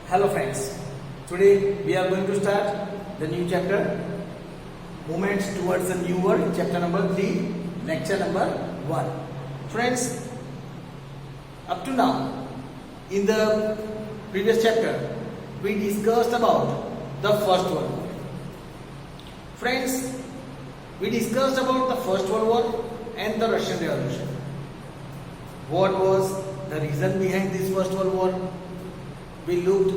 Hello friends, today we are going to start the new chapter, Movements Towards the New World, chapter number 3, lecture number 1. Friends, up to now, in the previous chapter, we discussed about the First World War. Friends, we discussed about the First World War and the Russian Revolution. What was the reason behind this First World War? We looked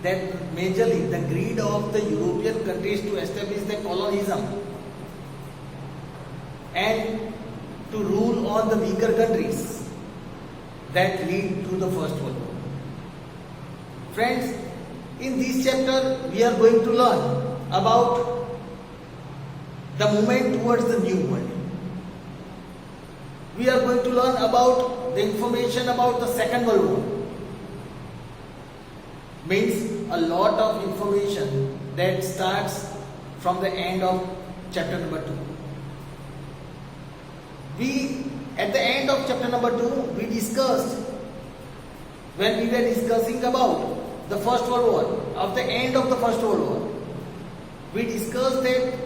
that majorly the greed of the European countries to establish the colonialism and to rule on the weaker countries that lead to the First World War. Friends, in this chapter we are going to learn about the movement towards the new world. We are going to learn about the information about the Second World War. Means a lot of information that starts from the end of chapter number 2. At the end of chapter number 2, we discussed, when we were discussing about the First World War, at the end of the First World War, we discussed that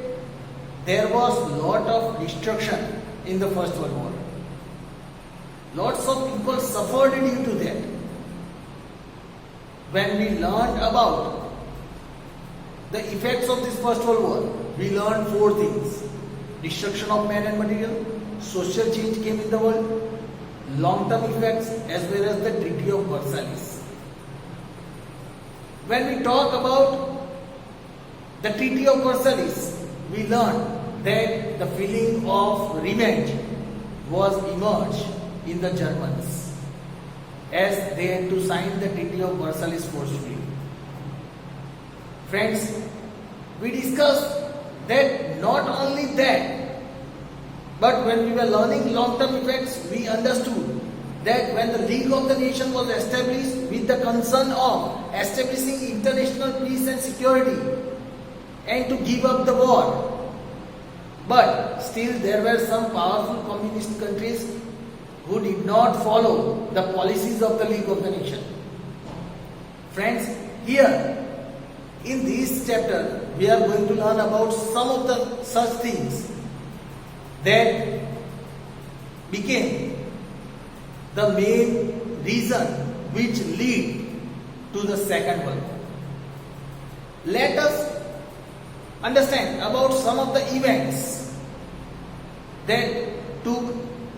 there was lot of destruction in the First World War. Lots of people suffered due to that. When we learned about the effects of this First World War, we learned 4 things. Destruction of man and material, social change came in the world, long-term effects, as well as the Treaty of Versailles. When we talk about the Treaty of Versailles, we learned that the feeling of revenge was emerged in the Germans, as they had to sign the Treaty of Versailles forcefully. Friends, we discussed that not only that, but when we were learning long-term effects, we understood that when the League of the Nations was established with the concern of establishing international peace and security and to give up the war, but still there were some powerful communist countries who did not follow the policies of the League of the Nations. Friends, here in this chapter we are going to learn about some of the such things that became the main reason which lead to the Second World War. Let us understand about some of the events that took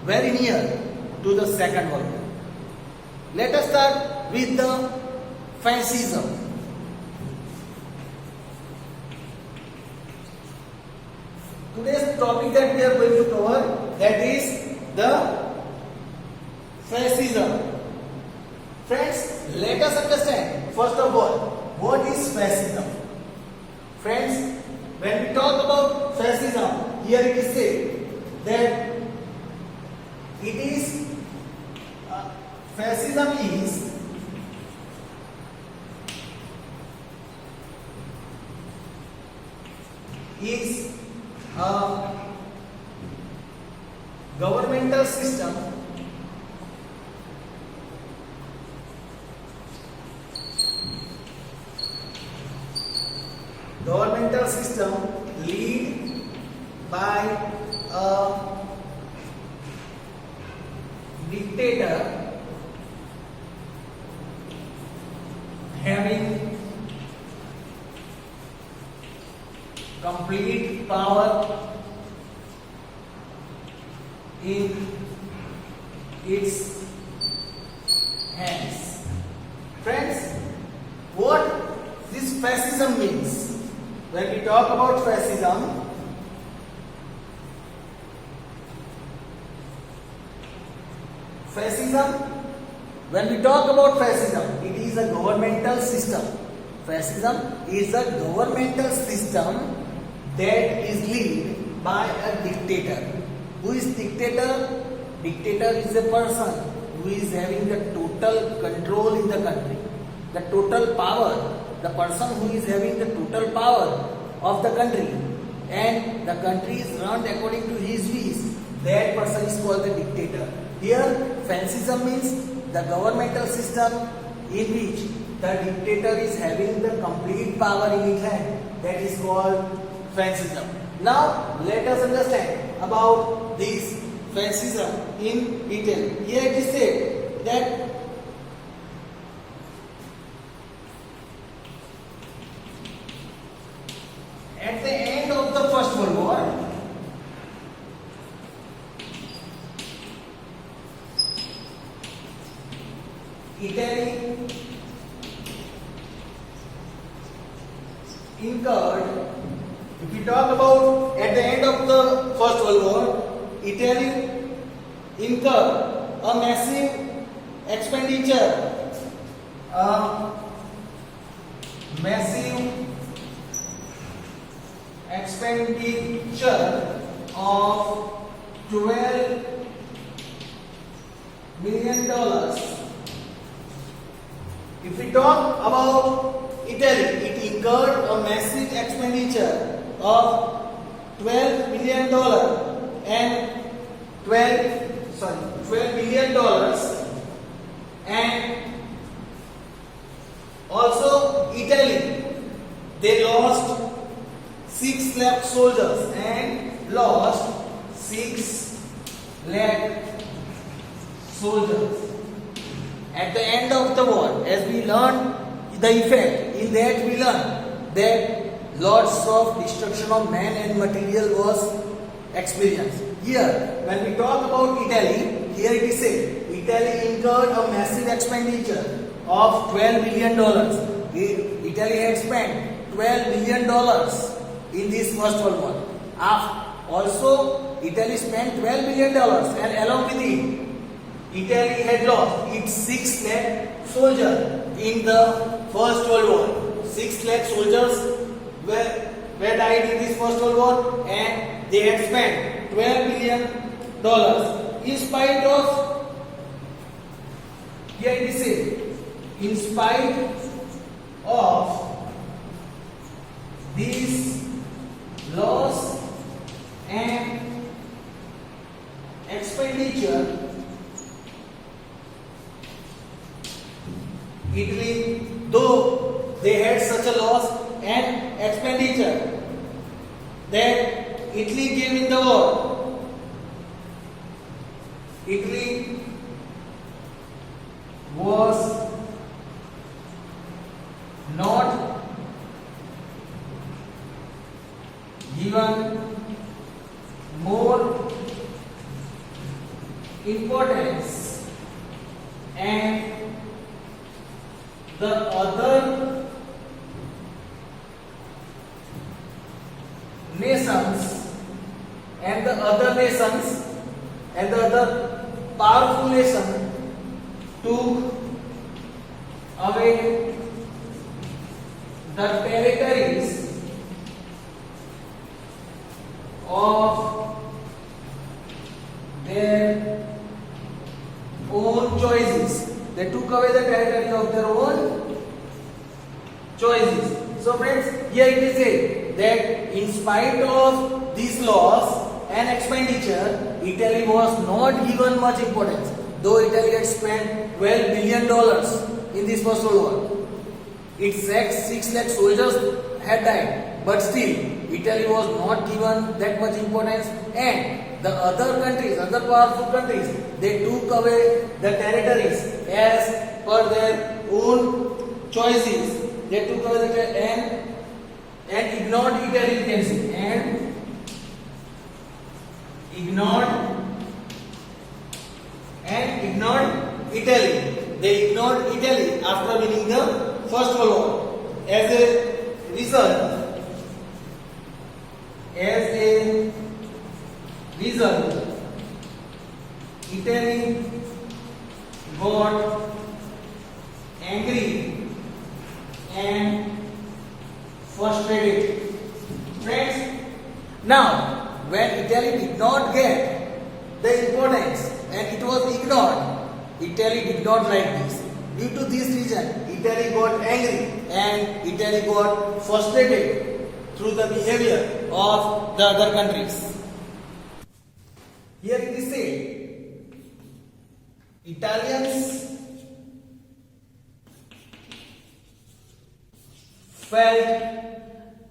very near to the Second World War. Let us start with the fascism. Today's topic that we are going to cover, that is the fascism. Friends, let us understand first of all what is fascism. Friends, when we talk about fascism, here it is said that it is fascism is a governmental system led by a dictator having complete power in its hands. Friends, what this fascism means? When we talk about fascism, when we talk about fascism, it is a governmental system. Fascism is a governmental system that is led by a dictator. Who is dictator? Dictator is a person who is having the total control in the country, the total power, the person who is having the total power of the country, and the country is run according to his wish. That person is called the dictator. Here, fascism means the governmental system in which the dictator is having the complete power in his hand. That is called fascism. Now let us understand about this fascism in detail. Here it is said that at the end of the First World War, Italy incurred, if we talk about at the end of the First World War, Italy incurred a massive expenditure, of $12 million. If we talk about Italy, it incurred a massive expenditure of $12 million and $12 million, and also Italy, they lost 6 lakh soldiers and lost 6 lakh soldiers. At the end of the war, as we learned the effect, in that we learned that lots of destruction of man and material was experienced. Here, when we talk about Italy, here it is said, Italy incurred a massive expenditure of $12 million. Italy had spent $12 million in this First World War. Also, Italy spent $12 million, and along with it, Italy had lost its 6 lakh soldiers in the First World War. 6 lakh soldiers were died in this First World War, and they had spent $12 million. In spite of, here it is said, in spite of this loss and expenditure, Italy, though they had such a loss and expenditure that Italy gave in the war, Italy was not given more importance, and the other nations and the other powerful nation took away the territories of their own choices. They took away the territory of their own choices. So friends, here it is said that in spite of this loss and expenditure, Italy was not given much importance. Though Italy had spent $12 billion in this First World War, its 6 lakh soldiers had died, but still Italy was not given that much importance, and the other countries, other powerful countries, they took away the territories as per their own choices. They took away the and ignored Italy, you can say, and ignored Italy. They ignored Italy after winning the First World War. As a result, Italy got angry and frustrated. Friends, now when Italy did not get the importance and it was ignored, Italy did not like this. Due to this reason, Italy got angry and Italy got frustrated through the behavior of the other countries. Here it is said, felt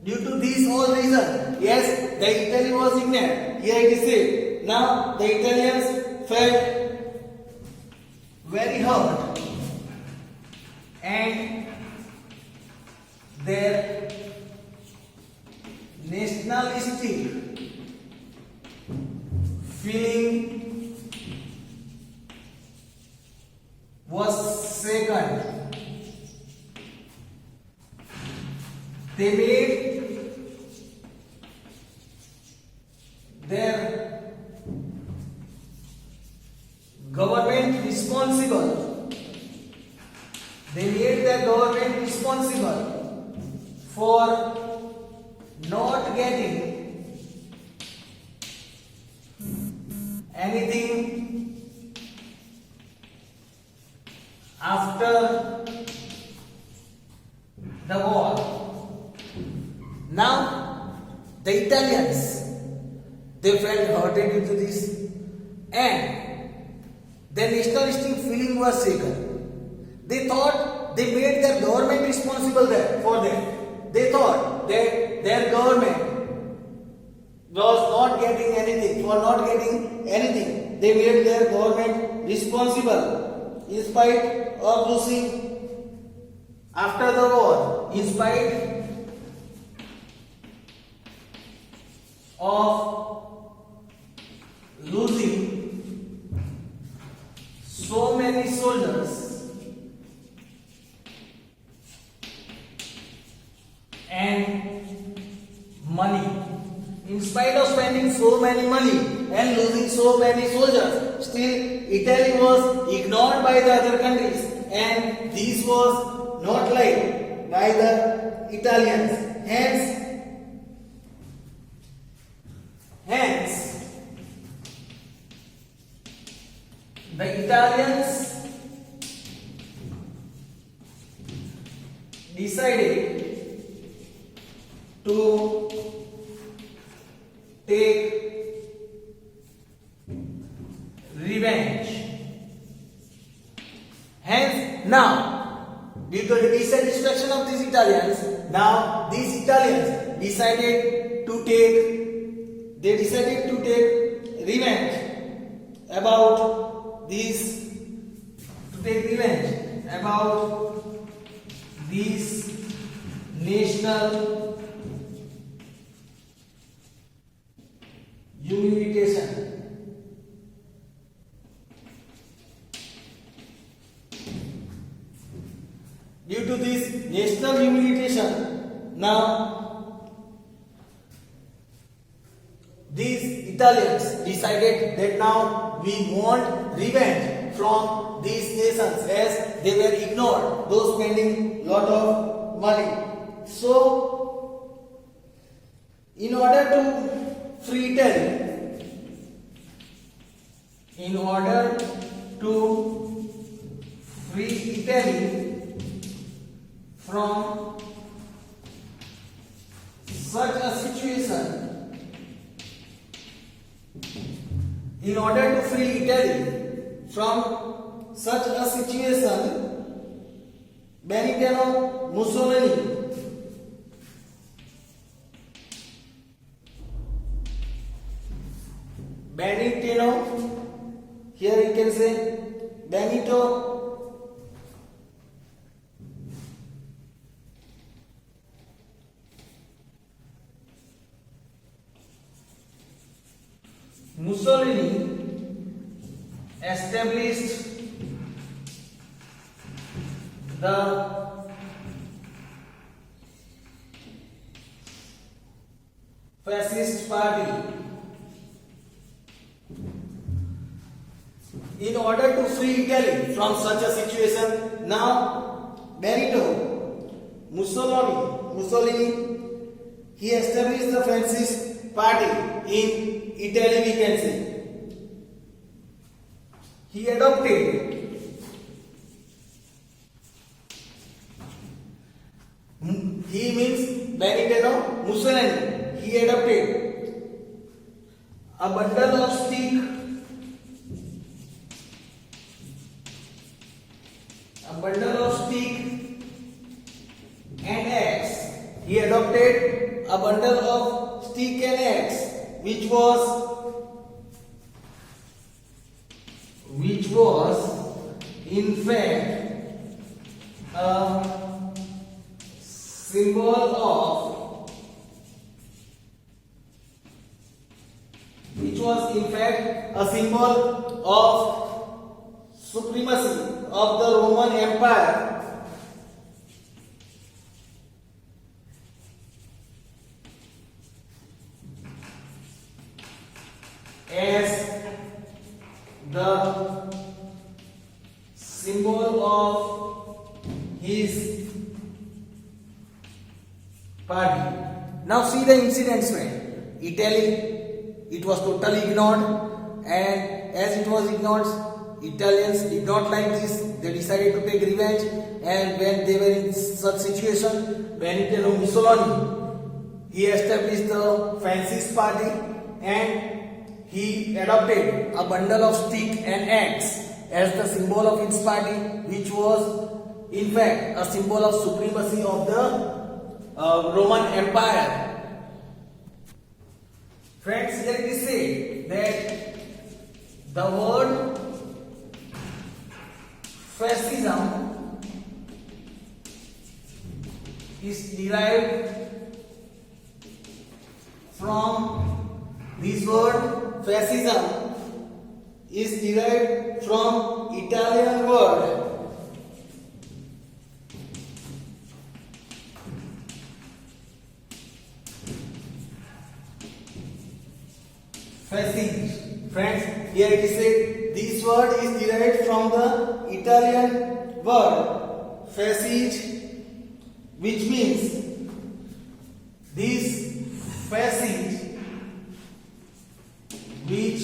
due to these all reasons. Yes, the Italy was ignorant. Here it is said. Now the Italians felt very hurt and their nationalistic feeling was shaken. They made their government responsible. They made their government responsible for not getting anything after the war. Now the Italians, they felt hurted due to this and their nationalistic feeling was shaken. They thought they made their government responsible for that. They thought that their government was not getting anything. For not getting anything, they made their government responsible in spite of losing after the war, in spite of losing so many soldiers and money. In spite of spending so many money and losing so many soldiers, still Italy was ignored by the other countries, and this was not liked by the Italians. Hence, the Italians decided to take revenge. Hence, now, due to the dissatisfaction of these Italians, now these Italians decided to take revenge about these national humiliation. Due to this national humiliation, now these Italians decided that now we want revenge from these nations as they were ignored, those spending lot of money. So, in order to free Italy, from such a situation, Benito Mussolini here you can say Benito Mussolini established the fascist party. In order to free Italy from such a situation, now Benito Mussolini, he established the fascist party in Italy, we can say. He adopted Benito Mussolini. He adopted a bundle of stick, and axe stick and axe, which was in fact a symbol of supremacy of the Roman Empire as the symbol of his party. Now see the incidents, friend. Italy, it was totally ignored, and as it was ignored, Italians did not like this. They decided to take revenge, and when they were in such situation, Benito Mussolini, he established the fascist party, and he adopted a bundle of stick and axe as the symbol of his party, which was in fact a symbol of supremacy of the Roman Empire. Friends, here it is said that the word fascism is derived from this word. Fascism is derived from Italian word fascist. Friends, here it is said this word is derived from the Italian word fascist, which means this fascist, which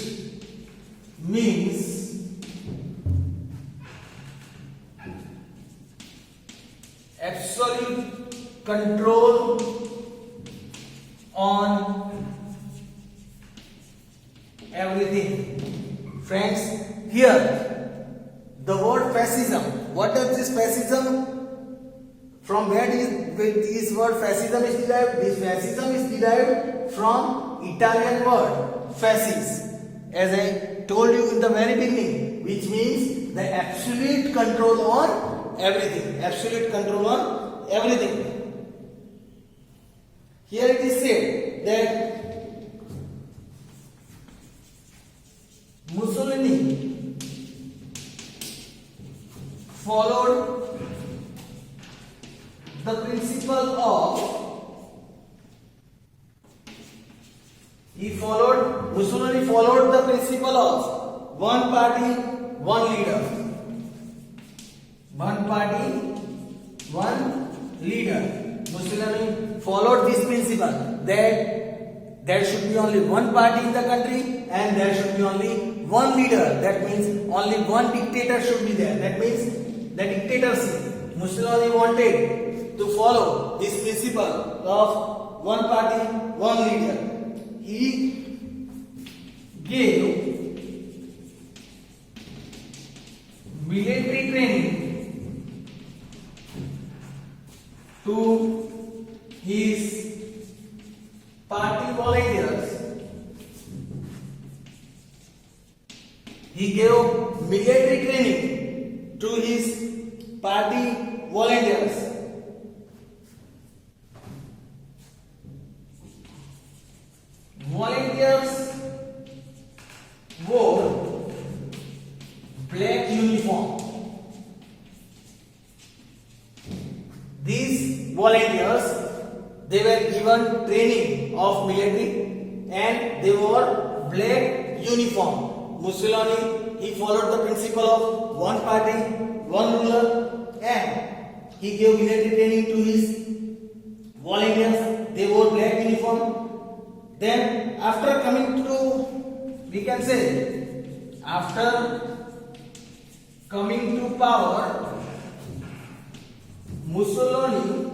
means absolute control on everything. Friends, here the word fascism, what does this fascism, from where is this word fascism is derived? This fascism is derived from Italian word fascis, as I told you in the very beginning, which means the absolute control on everything. Absolute control on everything. Here it is said that Mussolini followed the principle of Mussolini followed the principle of one party, one leader. One party, one leader. Mussolini followed this principle that there should be only one party in the country and there should be only one leader. That means only one dictator should be there. That means the dictatorship. Mussolini wanted to follow this principle of one party, one leader. He gave military training to his party volunteers. He gave military training to his party volunteers. Volunteers wore black uniform. These volunteers, they were given training of military and they wore black uniform. Mussolini, he followed the principle of one party, one ruler, and he gave military training to his volunteers. They wore black uniform. Then after coming to, we can say, after coming to power, Mussolini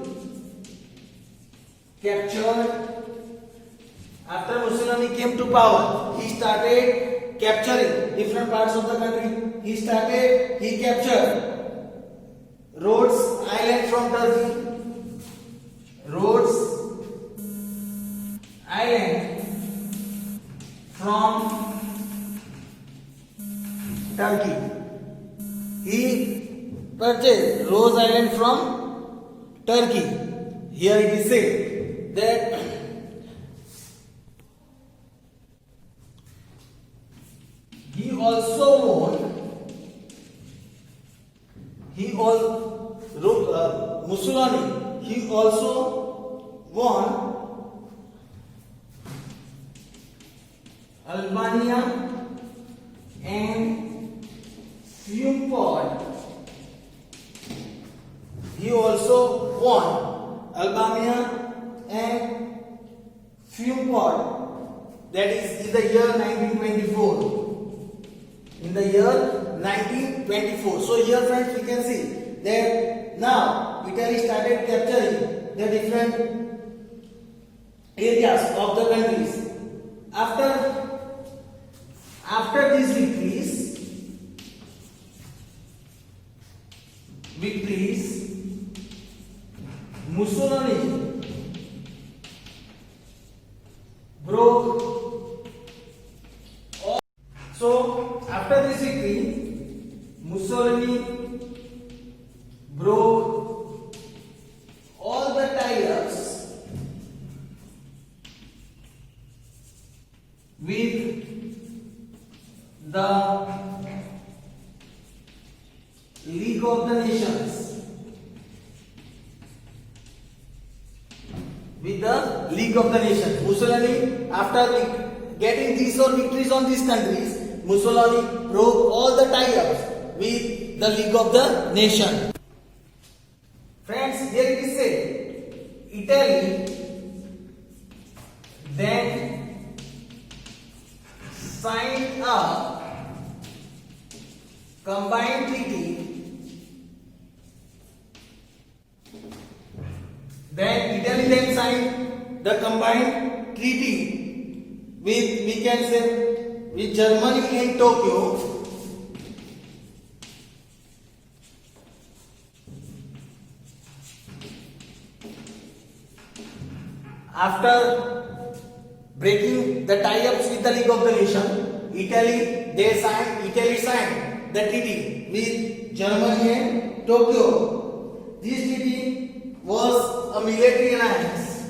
after Mussolini came to power, he started capturing different parts of the country. He captured Rhodes Island from Turkey, Rhodes island from Turkey. He purchased Rose Island from Turkey. Here it is said that he also won. Mussolini. He also won Albania and Fumport. He also won Albania and Fumport. That is in the year 1924. In the year 1924. So here friends we can see that now Italy started capturing the different areas of the countries. After these victories, Mussolini broke all. So after this victory, Mussolini broke all the tie-ups with the League of the Nations. With the League of the Nations. Mussolini, after getting these all victories on these countries, Mussolini broke all the tie-ups with the League of the Nations. Friends, here it is said, Italy then signed a combined treaty. Then Italy then signed the combined treaty with, we can say, with Germany and Tokyo. After breaking the tie-ups with the League of the Nations, Italy signed the treaty with Germany and Tokyo. This treaty was a military alliance.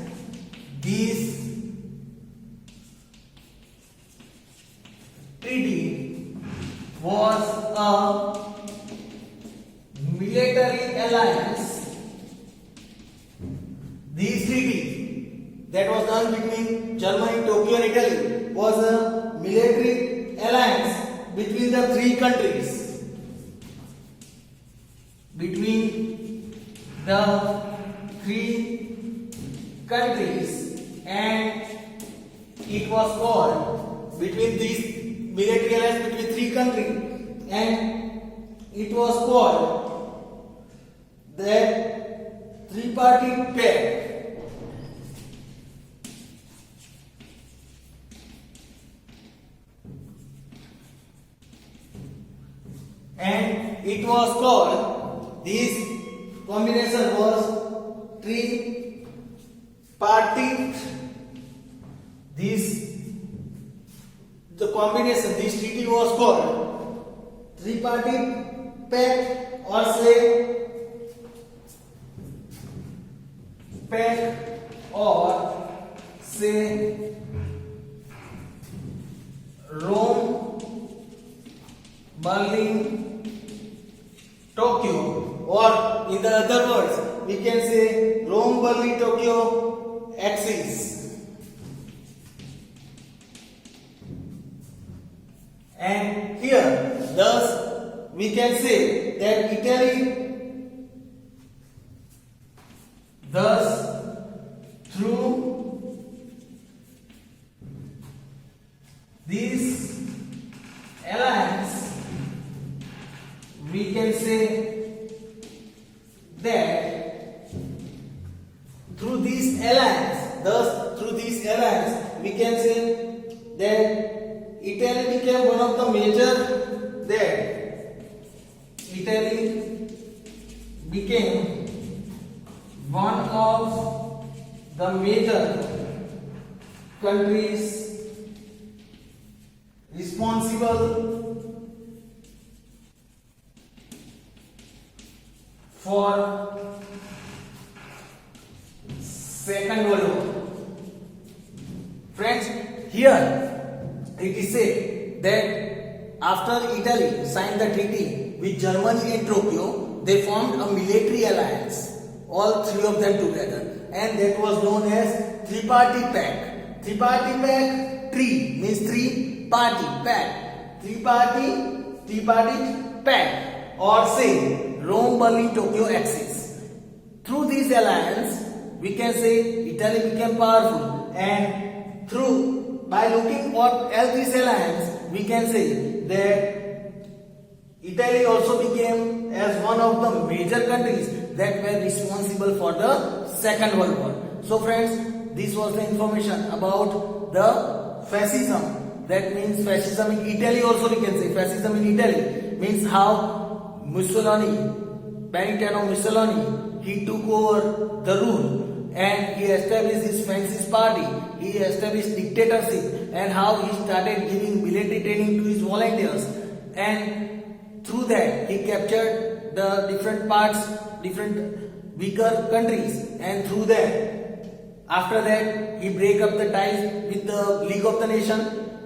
This treaty was a military alliance. This treaty that was done between Germany, Tokyo and Italy was a military alliance between the three countries. Between the three countries, and it was called, between these military alliance between three countries, and it was called the Tripartite Pact. And it was called, this combination was tripartite. This treaty was called Tripartite Pact, or say pact, or say Rome, Berlin, Tokyo, or in the other words, we can say Rome, Berlin, Tokyo axis. And here, thus, we can say that Italy, thus, through this alliance, we can say that through this alliance, we can say that Italy became one of the major, that Italy became one of the major countries responsible for Second World War. Friends, here it is said that after Italy signed the treaty with Germany and Tokyo, they formed a military alliance, all three of them together, and that was known as Three-Party Pact. Three-Party Pact, three means three party pact. Three-party pact, or say Rome, Berlin, Tokyo axis. Through this alliance, we can say Italy became powerful, and by looking at this alliance, we can say that Italy also became as one of the major countries that were responsible for the Second World War. So friends, this was the information about the fascism. That means fascism in Italy also, we can say fascism in Italy means how Benito Mussolini, he took over the rule and he established his fascist party, he established dictatorship, and how he started giving military training to his volunteers, and through that he captured the different parts, different weaker countries, and through that, after that, he break up the ties with the League of the Nation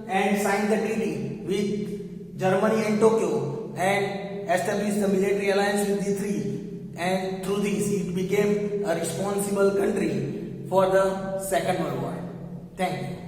and signed the treaty with Germany and Tokyo and established the military alliance with the three. And through this, it became a responsible country for the Second World War. Thank you.